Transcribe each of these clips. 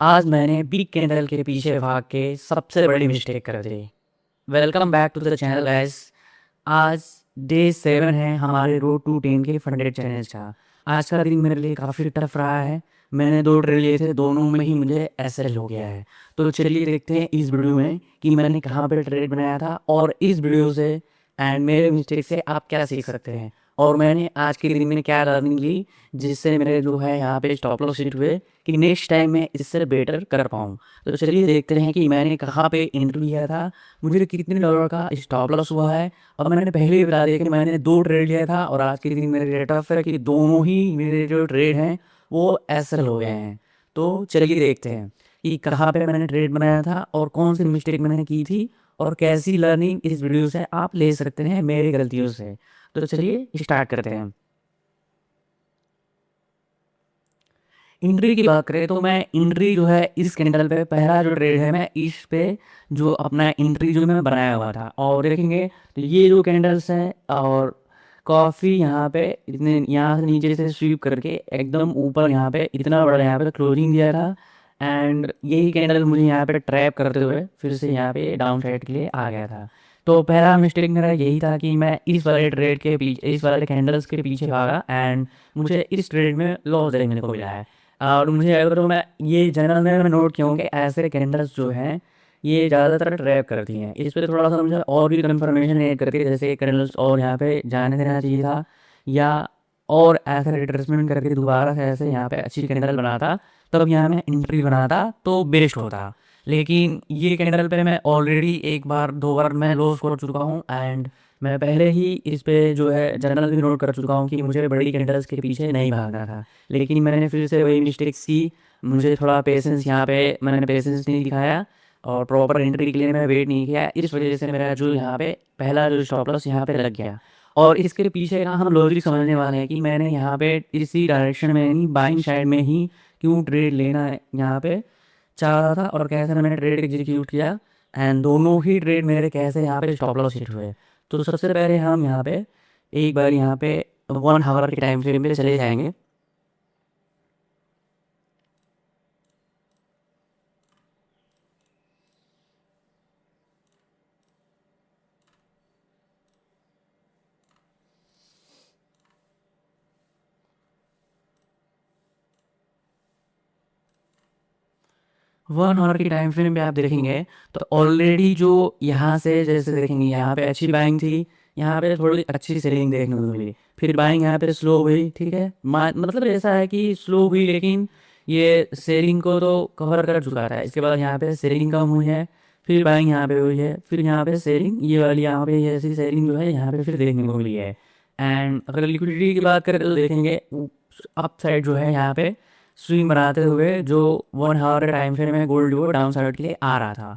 आज मैंने big candle के पीछे भाग के सबसे बड़ी मिस्टेक कर दी। Welcome back to the channel guys. आज डे 7 है हमारे रोड टू 10 के फंडेड चैलेंज का। आज का दिन मेरे लिए काफ़ी टफ रहा है। मैंने 2 ट्रेड लिए थे, दोनों में ही मुझे एसएल हो गया है। तो चलिए देखते हैं इस वीडियो में कि मैंने कहाँ पे ट्रेड बनाया था, और इस वीडियो से एंड मेरे मिस्टेक से आप क्या सीख सकते हैं, और मैंने आज के दिन में क्या लर्निंग ली जिससे मेरे जो है यहाँ पे स्टॉप लॉस हिट हुए कि नेक्स्ट टाइम मैं इससे बेटर कर पाऊँ। तो चलिए देखते हैं कि मैंने कहाँ पे एंट्री लिया था, मुझे कितने डॉलर का स्टॉप लॉस हुआ है। और मैंने पहले ही बता दिया कि मैंने 2 ट्रेड लिया था, और आज के दिन मेरे रेट ऑफ है कि दोनों ही मेरे जो ट्रेड हैं वो एसएल हो गए हैं। तो चलिए देखते हैं कि कहाँ पे मैंने ट्रेड बनाया था और कौन सी मिस्टेक मैंने की थी, और कैसी लर्निंग इस वीडियो से आप ले सकते हैं मेरी गलतियों से। तो चलिए स्टार्ट करते हैं। इंट्री की बात करें तो मैं इंट्री जो है इस कैंडल पे पहला जो ट्रेड है मैं इस पे जो अपना इंट्री जो मैं बनाया हुआ था, और देखेंगे तो ये जो कैंडल्स हैं और कॉफ़ी यहाँ पे इतने यहाँ से नीचे से स्वीप करके एकदम ऊपर यहाँ पे इतना बड़ा यहाँ पे क्लोजिंग दिया था। एंड यही कैंडल मुझे यहाँ पे ट्रैप करते हुए फिर से यहाँ पे डाउन साइड के लिए आ गया था। तो पहला मिस्टेक मेरा यही था कि मैं इस वाले ट्रेड के पीछे, इस वाले कैंडल्स के पीछे भागा, एंड मुझे इस ट्रेड में लॉस देखने को मिला है। और मुझे अगर मैं ये जनरल में मैं नोट किया हूँ कि ऐसे कैंडल्स जो हैं ये ज़्यादातर ट्रैप करती हैं। इस पर थोड़ा सा मुझे और भी कंफर्मेशन ऐड करके जैसे कैंडल्स और यहाँ पे जाने देना चाहिए था, या और ऐसे रिट्रेसमेंट करके दोबारा से ऐसे यहाँ पे अच्छी कैंडल बनाता, तब यहाँ मैं एंट्री बनाता तो बेस्ट होता। लेकिन ये कैंडल पे मैं ऑलरेडी एक बार 2 बार मैं लॉस कर चुका हूँ, एंड मैं पहले ही इस पे जो है जनरल भी नोट कर चुका हूँ कि मुझे बड़ी कैंडल्स के पीछे नहीं भागना था। लेकिन मैंने फिर से वही मिस्टेक्स की। मुझे थोड़ा पेशेंस यहाँ पे मैंने पेशेंस नहीं दिखाया, और प्रॉपर एंट्री के लिए मैं वेट नहीं किया। इस वजह से मेरा जो यहाँ पे पहला जो स्टॉप लॉस यहाँ पे लग गया। और इसके पीछे का हम लॉजिक समझने वाले हैं कि मैंने यहाँ पे इसी डायरेक्शन में ही बाइंग साइड में ही क्यों ट्रेड लेना है यहाँ पे चाह रहा था, और कैसे मैंने ट्रेड एग्जीक्यूट किया, एंड दोनों ही ट्रेड मेरे कैसे यहाँ पे स्टॉप लॉस हिट हुए। तो सबसे पहले हम यहाँ पे एक बार यहाँ पे 1 आवर के टाइम फ्रेम पे चले जाएंगे। 1 आवर की टाइम फ्रेम पे आप देखेंगे तो ऑलरेडी जो यहाँ से जैसे देखेंगे यहाँ पे अच्छी बाइंग थी, यहाँ पे थोड़ी अच्छी सेलिंग देखने को मिली, फिर बाइंग यहाँ पे स्लो हुई, ठीक है। मतलब ऐसा है कि स्लो हुई लेकिन ये सेलिंग को तो कवर कर चुका था। इसके बाद यहाँ पे सेलिंग कम हुई है, फिर बाइंग यहाँ पे हुई है, फिर यहाँ पे सेलिंग ये वाली यहाँ पे ये ऐसी सेलिंग जो है यहाँ पे फिर देखने को मिली है। एंड अगर लिक्विडिटी की बात करें तो देखेंगे अप साइड जो है यहाँ पे स्विंग बनाते हुए जो 1 आवर टाइम फ्रेम में गोल्ड वो डाउन साइड के लिए आ रहा था।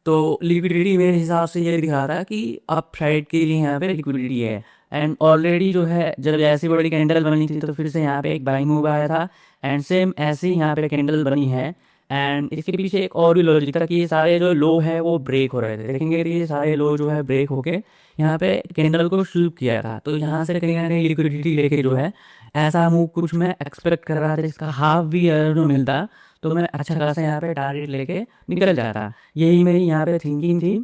तो लिक्विडिटी मेरे हिसाब से ये दिखा रहा था कि अप साइड के लिए यहाँ पे लिक्विडिटी है। एंड ऑलरेडी जो है जब ऐसी बड़ी कैंडल बनी थी तो फिर से यहाँ पे एक बाइंग मूव आया था, एंड सेम ऐसी यहाँ पे कैंडल बनी है। एंड इसके पीछे एक और भी लॉजिक था कि ये सारे जो लो है वो ब्रेक हो रहे थे। देखेंगे कि ये सारे लो जो है ब्रेक होके यहाँ पे कैंडल को स्वीप किया था, तो यहाँ से कहीं ना कहीं लिक्विडिटी लेके जो है ऐसा मूव कुछ मैं एक्सपेक्ट कर रहा था जिसका हाफ भी अगर जो मिलता तो मैं अच्छा खासा यहाँ पे टारगेट लेके निकल जाता। यही मेरी यहाँ पे थिंकिंग थी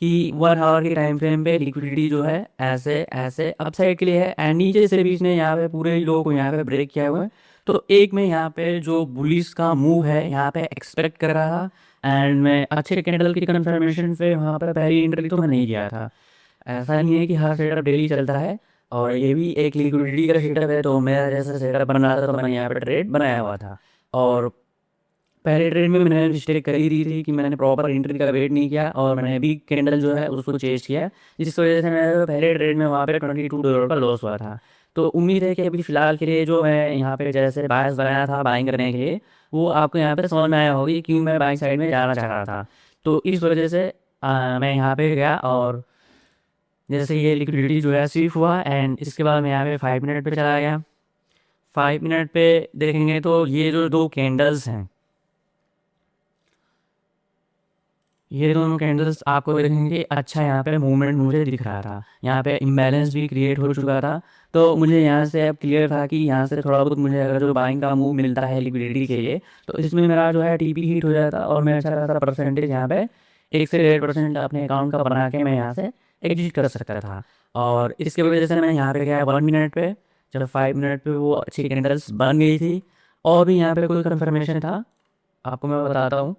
कि 1 आवर के टाइम फ्रेम पे लिक्विडिटी जो है ऐसे ऐसे अपसाइड के लिए है, एंड नीचे से भी इसने यहाँ पे पूरे लोगों को यहाँ पे ब्रेक किया हुआ है। तो एक में यहाँ पे जो बुलिस का मूव है यहाँ पे एक्सपेक्ट कर रहा था, एंड मैं अच्छे कैंडल की कंफर्मेशन पे वहाँ पर पहली एंट्री तो मैं नहीं किया था। ऐसा नहीं है कि हर सेटअप डेली चलता है, और ये भी एक लिक्विडिटी का सेटअप है, तो मेरा जैसा सेटअप बन रहा था तो मैंने यहाँ पे ट्रेड बनाया हुआ था। और पहले ट्रेड में मैंने मिस्टेक कर ही दी थी कि मैंने प्रॉपर एंट्री का वेट नहीं किया, और मैंने भी कैंडल जो है उसको चेज किया, जिस वजह से मेरे पहले ट्रेड में वहाँ पे $22 का लॉस हुआ था। तो उम्मीद है कि अभी फ़िलहाल के लिए जो मैं यहाँ पे जैसे बायस बनाया था बाइंग करने के लिए, वो आपको यहाँ पे समझ में आया होगी क्यों मैं बाइंग साइड में जाना चाह रहा था। तो इस वजह से मैं यहाँ पे गया, और जैसे ये लिक्विडिटी जो है स्वीप हुआ, एंड इसके बाद मैं यहाँ पे 5 मिनट पे चला गया। 5 मिनट पे देखेंगे तो ये जो 2 कैंडल्स हैं ये दोनों कैंडल्स आपको देखेंगे अच्छा यहाँ पे मूवमेंट मुझे दिख रहा था, यहाँ पे इम्बैलेंस भी क्रिएट हो चुका था। तो मुझे यहाँ से अब क्लियर था कि यहाँ से थोड़ा बहुत मुझे अगर जो बाइंग का मूव मिलता है लिक्विडिटी के लिए, तो इसमें मेरा जो है टीपी हिट हो जाता और मैं अच्छा खासा परसेंटेज यहाँ पे 1 से 1.5% अपने अकाउंट का बना के मैं यहाँ से एग्जिट कर सकता था। और इसके वजह से मैं यहाँ पे गया 1 मिनट पे, चलो 5 मिनट पे वो अच्छी कैंडल्स बन गई थी। और भी यहाँ पे कोई कन्फर्मेशन था आपको मैं बताता हूँ।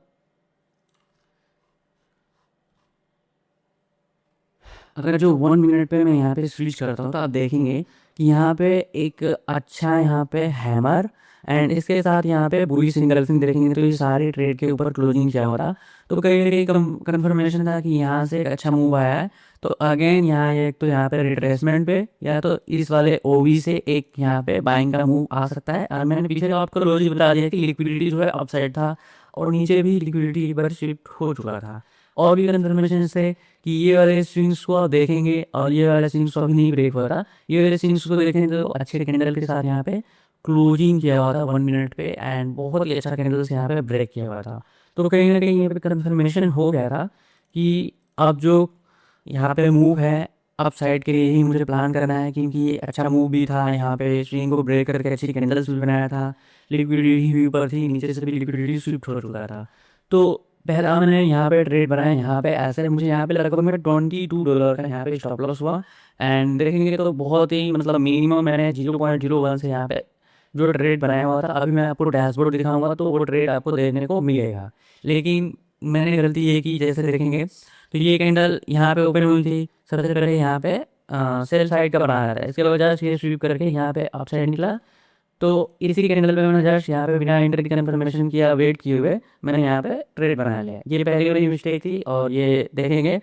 अगर जो 1 मिनट पे मैं यहाँ पे स्विच करता हूँ तो आप देखेंगे कि यहाँ पे एक अच्छा यहाँ पे हैमर एंड इसके साथ यहाँ पे बुरी सिंगल फिंग देखेंगे तो ये सारी ट्रेड के ऊपर क्लोजिंग क्या हो रहा। तो कहीं ना कहीं कन्फर्मेशन था कि यहाँ से एक अच्छा मूव आया है। तो अगेन यहाँ एक तो यहाँ पे रिट्रेसमेंट पे या तो इस वाले ओवी से एक यहाँ पे बाइंग का मूव आ सकता है। और मैंने पीछे आपको लॉजिक बता दिया कि लिक्विडिटी जो है अपसाइड था और नीचे भी लिक्विडिटी एक बार शिफ्ट हो चुका था। और भी कन्फर्मेशन से कि ये वाले स्विंग्स को आप देखेंगे और ये वाले स्विंग्स को अभी नहीं ब्रेक हो रहा, ये वाले स्विंग्स को देखेंगे तो अच्छे कैंडल के साथ यहाँ पे क्लोजिंग किया हुआ था 1 मिनट पे एंड बहुत ही अच्छा कैंडल्स यहाँ पे ब्रेक किया हुआ था। तो कहीं ना कहीं यहाँ पे कन्फर्मेशन हो गया था कि अब जो यहाँ पे मूव है अप साइड के लिए ही मुझे प्लान करना है, क्योंकि ये अच्छा मूव भी था, यहाँ पे स्विंग को ब्रेक करके अच्छी कैंडल्स भी बनाया था, लिक्विडिटी भी ऊपर थी, नीचे से भी लिक्विडिटी स्विफ्ट हो चुका था। तो पहला मैंने यहाँ पे ट्रेड बनाया, यहाँ पे ऐसे मुझे यहाँ पे लगभग मेरा $22 का यहाँ पे स्टॉप लॉस हुआ। एंड देखेंगे तो बहुत ही मतलब मिनिमम मैंने 0.01 से यहाँ पे जो ट्रेड बनाया हुआ था। अभी मैं आपको डैशबोर्ड दिखाऊंगा तो वो ट्रेड आपको देखने को मिलेगा। लेकिन मैंने गलती ये की, जैसे देखेंगे तो ये कैंडल यहाँ पे ओपन हुई थी, सबसे पहले यहाँ पे सेल साइड का बनाया था, इसके वजह से ये स्वीप करके यहाँ पे अप साइड निकला। तो इसी कैंडल पे मैंने जस्ट यहाँ पे बिना इंटर की कन्फर्मेशन किया वेट किए हुए मैंने यहाँ पे ट्रेड बना लिया। ये पहली वाली मिस्टेक थी और ये देखेंगे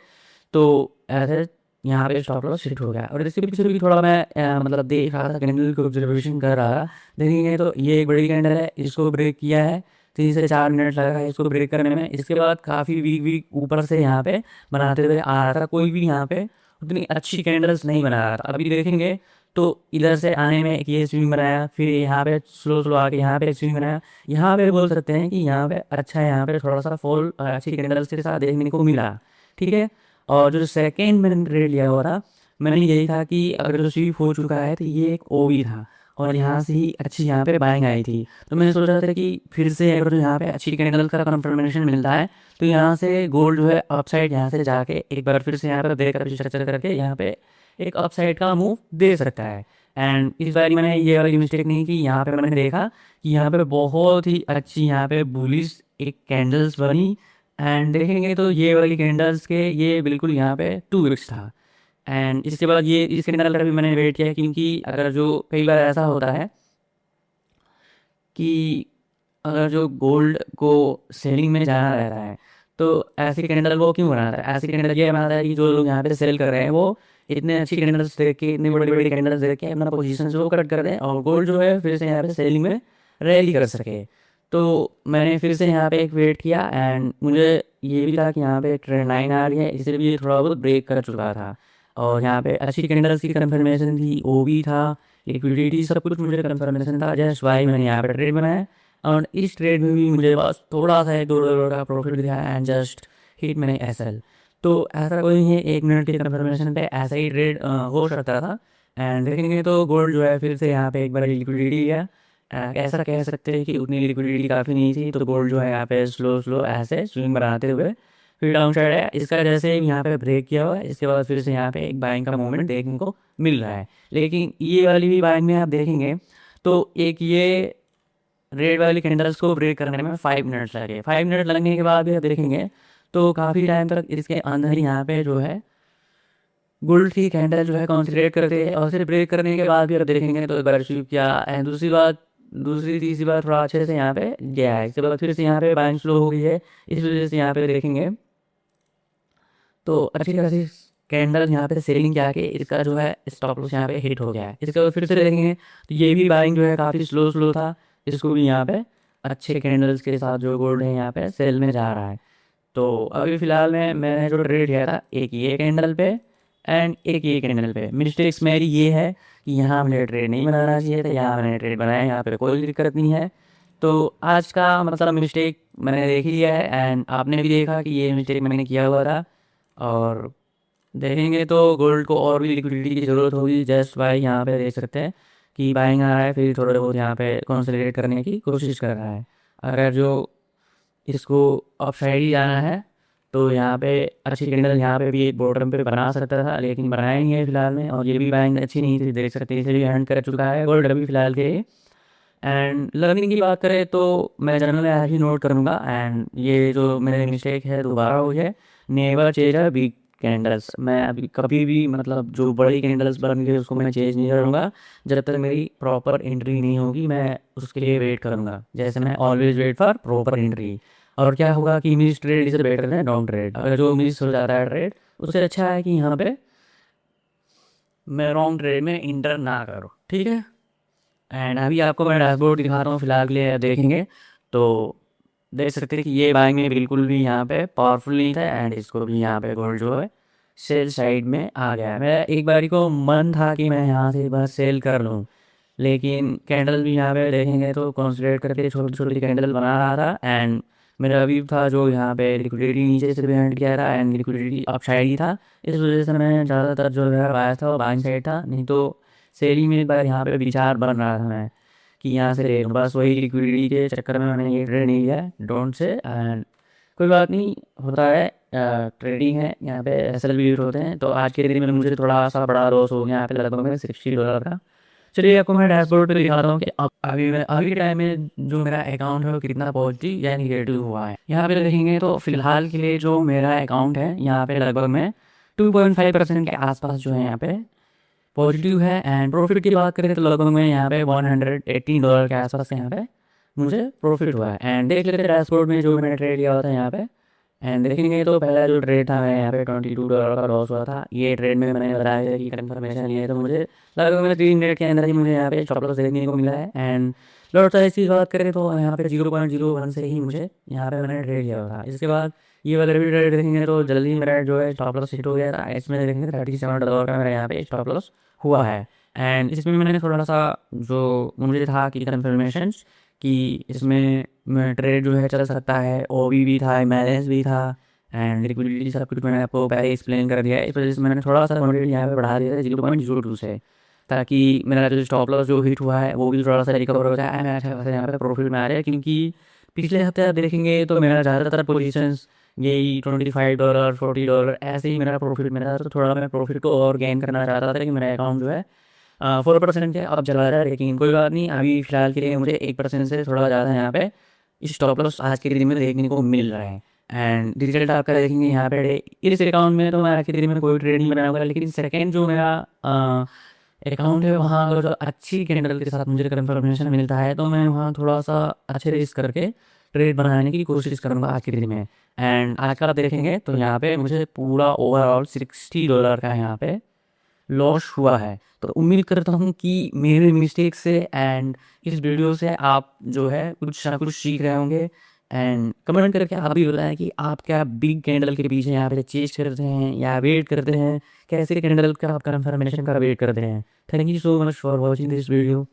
तो ऐसे यहाँ पे स्टॉप लॉस हिट हो गया। और इसके पीछे भी थोड़ा मैं मतलब देख रहा था, कैंडल को ऑब्जर्वेशन कर रहा था। देखेंगे तो ये एक बड़ी कैंडल है, इसको ब्रेक किया है, 3 से 4 मिनट लगा है इसको ब्रेक करने में। इसके बाद काफ़ी वीक वीक ऊपर से यहाँ पे बनाते हुए आ रहा था, कोई भी यहाँ पे उतनी अच्छी कैंडल्स नहीं बना रहा था। अभी देखेंगे तो इधर से आने में एक ये स्विंग बनाया, फिर यहाँ पे स्लो स्लो आके यहाँ पे एक स्विंग बनाया। यहाँ पे बोल सकते हैं कि यहाँ पे अच्छा है, यहाँ पे थोड़ा सा फॉल अच्छी कैंडल्स के साथ देखने को मिला, ठीक है। और जो सेकेंड मैंने ट्रेड लिया हुआ था, मैंने यही था कि अगर जो स्वीप हो चुका है तो ये एक ओवी था और यहाँ से ही अच्छी यहाँ पे बाइंग आई थी। तो मैंने सोचा था कि फिर से अगर जो यहाँ पे अच्छी कैंडल का कन्फर्मेशन मिलता है तो यहाँ से गोल्ड जो है अपसाइड यहाँ से जाके एक बार फिर से यहाँ पे ब्रेक स्ट्रक्चर करके यहाँ पे एक अपसाइड का मूव दे सकता है। एंड इस बार मैंने ये वाली मिस्टेक नहीं की, यहाँ पे मैंने देखा कि यहाँ पे बहुत ही अच्छी यहाँ पे बुलिश एक कैंडल्स बनी। एंड देखेंगे तो ये वाली कैंडल्स के ये बिल्कुल यहाँ पे 2x था। एंड इसके बाद ये इस कैंडल का भी मैंने वेट किया, क्योंकि अगर जो कई बार ऐसा होता है कि अगर जो गोल्ड को सेलिंग में जाना रहता है तो ऐसी कैंडल वो क्यों बनाता है, ऐसी कैंडल ये बनाता है कि जो लोग यहाँ पे सेल कर रहे हैं वो इतने अच्छी कैंडल्स देख के, इतनी बड़ी बड़ी कैंडल्स देख के अपना पोजीशन वो कट कर दें और गोल्ड जो है फिर से यहाँ पे सेलिंग में रैली कर सके। तो मैंने फिर से यहाँ पे एक वेट किया एंड मुझे ये भी था कि यहाँ पे ट्रेंड लाइन आ रही है, इसलिए भी ये थोड़ा बहुत ब्रेक कर चुका था और यहाँ पे अच्छी कैंडल्स की कन्फर्मेशन थी, ओ भी था, लिक्विडिटी सब कुछ मुझे कन्फर्मेशन था। जस्ट वाई मैंने यहाँ पे ट्रेड बनाया और इस ट्रेड में भी मुझे बस थोड़ा सा $2 का प्रॉफिट दिया एंड जस्ट हिट मैंने एसएल। तो ऐसा कोई नहीं है, 1 मिनट की कन्फर्मेशन पे ऐसा ही ट्रेड हो सकता था। एंड देखेंगे तो गोल्ड जो है फिर से यहाँ पे एक बार लिक्विडिटी है, ऐसा कह सकते हैं कि उतनी लिक्विडिटी काफ़ी नहीं थी, तो गोल्ड जो है यहाँ पे स्लो स्लो ऐसे स्विंग बनाते हुए फिर डाउन साइड है। इसका जैसे ही यहाँ पे ब्रेक किया हुआ है इसके बाद फिर से यहाँ पे एक बाइंग का मूवमेंट देखने को मिल रहा है। लेकिन ये वाली भी बाइंग में आप देखेंगे तो एक ये रेड वाली कैंडल्स को ब्रेक करने में 5 मिनट लगे। 5 मिनट लगने के बाद भी आप देखेंगे तो काफ़ी टाइम तक इसके अंदर ही यहाँ पे जो है गोल्ड की कैंडल जो है कॉन्सेंट्रेट करते हैं और फिर ब्रेक करने के बाद भी आप देखेंगे तो एक बार स्वीप किया एंड दूसरी बात, दूसरी तीसरी बार थोड़ा अच्छे से यहाँ पे गया है। इसके बाद फिर से यहाँ पे बाइंग स्लो हो गई है, इस वजह से यहाँ पे देखेंगे तो अच्छी खासी कैंडल यहाँ पे सेलिंग के आके इसका जो है स्टॉप लॉस यहाँ पे हिट हो गया है। इसके बाद फिर से देखेंगे तो ये भी बाइंग जो है काफ़ी स्लो स्लो था, इसको भी यहाँ पे अच्छे कैंडल्स के साथ जो गोल्ड है यहाँ पे सेल में जा रहा है। तो अभी फ़िलहाल में मैंने जो ट्रेड किया था एक ये कैंडल पे एंड एक ये कैंडल पे। मिस्टेक्स मेरी ये है कि यहाँ मैंने ट्रेड नहीं बनाना चाहिए था, यहाँ मैंने ट्रेड बनाया, यहाँ पे कोई दिक्कत नहीं है। तो आज का मतलब मिस्टेक मैंने देख ही लिया है एंड आपने भी देखा कि ये मिस्टेक मैंने किया हुआ था। और देखेंगे तो गोल्ड को और भी लिक्विडिटी की ज़रूरत होगी। जस्ट भाई यहाँ पे देख सकते हैं कि बाइंग आ रहा है, फिर थोड़े बहुत यहाँ पे कंसोलिडेट करने की कोशिश कर रहा है। अगर जो इसको अप साइड ही जाना है तो यहाँ पे अच्छी कैंडल यहाँ पे भी एक बॉटम पे बना सकता था, लेकिन बनाया नहीं है फिलहाल में। और ये भी बाइंग अच्छी नहीं थी, देख सकते हैं इसे भी हैंड कर चुका है गोल्ड अभी फिलहाल के। एंड लर्निंग की बात करें तो मैं जनरल में ऐसे ही नोट करूँगा एंड ये जो मेरे मिस्टेक है दोबारा हो जाए, never chase a big candles. मैं अभी कभी भी मतलब जो बड़ी कैंडल्स बन गई उसको मैं चेंज नहीं करूँगा जब तक मेरी प्रॉपर एंट्री नहीं होगी। मैं उसके लिए वेट करूँगा, जैसे मैं always wait for proper entry. और क्या होगा कि मिस ट्रेड इसे बेटर है डाउन ट्रेड। अगर जो मिस हो जाता है ट्रेड, उससे अच्छा है कि यहाँ पे मैं रॉन्ग ट्रेड में इंटर ना करूँ, ठीक है। एंड अभी आपको मैं डैशबोर्ड दिखा रहा हूँ फिलहाल के लिए, देखेंगे तो देख सकते हैं कि ये बाइंग में बिल्कुल भी यहाँ पे पावरफुल नहीं था एंड इसको भी यहाँ पे गोल्ड जो है सेल साइड में आ गया है। मेरा एक बारी को मन था कि मैं यहाँ से एक बार सेल कर लूँ, लेकिन कैंडल भी यहाँ पे देखेंगे तो कॉन्सेंट्रेट करके छोटी छोटी कैंडल बना रहा था एंड मेरा अभी था जो यहाँ पे लिक्विडिटी नीचे से पेमेंट किया था एंड लिक्विडिटी अप साइड ही था। इस वजह से मैं ज़्यादातर जो है बाया था वो बाइंग साइड था, नहीं तो सेलिंग में एक बार यहाँ पे विचार बन रहा था मैं कि यहाँ से ले लूँ। बस वही लिक्विडिटी के चक्कर में मैंने ये ट्रेड नहीं लिया डोंट से। एंड कोई बात नहीं, होता है, ट्रेडिंग है, यहाँ पे एसएल भी यूज होते हैं। तो आज के दिन में मुझे थोड़ा सा बड़ा लॉस हो गया यहाँ पे, लगभग में $60 का। चलिए आपको मैं डैशबोर्ड पे दिखाता हूँ कि अब अभी के टाइम में जो मेरा अकाउंट है वो कितना पॉजिटिव या निगेटिव हुआ है। यहाँ पे देखेंगे तो फिलहाल के लिए जो मेरा अकाउंट है यहाँ पे लगभग में 2.5% के आसपास जो है यहाँ पे पॉजिटिव है। एंड प्रॉफिट की बात करें तो लगभग में यहाँ पे $118 के आसपास यहाँ पे मुझे प्रॉफिट हुआ है। एंड देख लेते हैं डैशबोर्ड में जो मैंने ट्रेड लिया हुआ था यहाँ पे। एंड देखेंगे तो पहला जो ट्रेड था मैं यहाँ पे $22 का लॉस हुआ था। ये ट्रेड में मैंने बताया था कि कन्फर्मेशन नहीं है, तो मुझे लगभग में 3 मिनट के अंदर ही मुझे यहाँ पे स्टॉप लॉस देखने को मिला है। एंड लॉट साइज की बात करें तो यहाँ पे 0.01 से ही मुझे यहाँ पे मैंने ट्रेड लिया हुआ था। इसके बाद ये वाला भी ट्रेड देखेंगे तो जल्दी मेरा जो है स्टॉप लॉस हिट हो गया था। इसमें देखेंगे $37 का मेरा यहाँ पे स्टॉप लॉस हुआ है। एंड इसमें मैंने थोड़ा सा जो मुझे था कि कन्फर्मेशन कि इसमें ट्रेड जो है चल सकता है, ओबी भी था, एमएलएस भी था एंड लिक्विडिटी सब कुछ मैंने आपको पहले एक्सप्लेन कर दिया है। इस वजह से मैंने थोड़ा सा क्वान्टिटी यहाँ पे बढ़ा दिया था 0.02 से, ताकि मेरा जो स्टॉप लॉस जो हिट हुआ है वो भी थोड़ा सा रिकवर हो जाए। मैं अच्छा खासा यहाँ पे प्रॉफिट में आ रहा है, क्योंकि पिछले हफ्ते आप देखेंगे तो मेरा ज़्यादातर पोजीशंस यही $25 $40 ऐसे ही मेरा प्रॉफिट मेरा था। तो थोड़ा मैं प्रॉफिट को और गेन करना चाहता था कि मेरा अकाउंट जो है 4% है अब चला रहा है। लेकिन कोई बात नहीं, अभी फिलहाल के लिए मुझे 1% से थोड़ा ज़्यादा यहाँ पे स्टॉप लॉस आज के दिन में देखने को मिल रहा है। एंड रिजल्ट आपका देखेंगे यहाँ पे इस अकाउंट में तो मैं आज के दिन में कोई ट्रेड नहीं बनाया होगा, लेकिन सेकेंड जो मेरा अकाउंट है वहाँ अगर जो अच्छी कैंडल के साथ मुझे कन्फर्मेशन मिलता है तो मैं वहाँ थोड़ा सा अच्छे रिस्क करके ट्रेड बनाने की कोशिश करूँगा आज के दिन में। एंड आज का आप देखेंगे तो यहाँ पे मुझे पूरा ओवरऑल $60 का यहाँ पे लॉस हुआ है। तो उम्मीद करता हूँ कि मेरे मिस्टेक से एंड इस वीडियो से आप जो है कुछ ना कुछ सीख रहे होंगे। एंड कमेंट करके आप भी बताएं कि आप क्या बिग कैंडल के पीछे यहाँ पे चेज करते हैं या वेट करते हैं, कैसे कैंडल का आप कन्फर्मेशन का वेट करते हैं। Thank you so much for watching this video.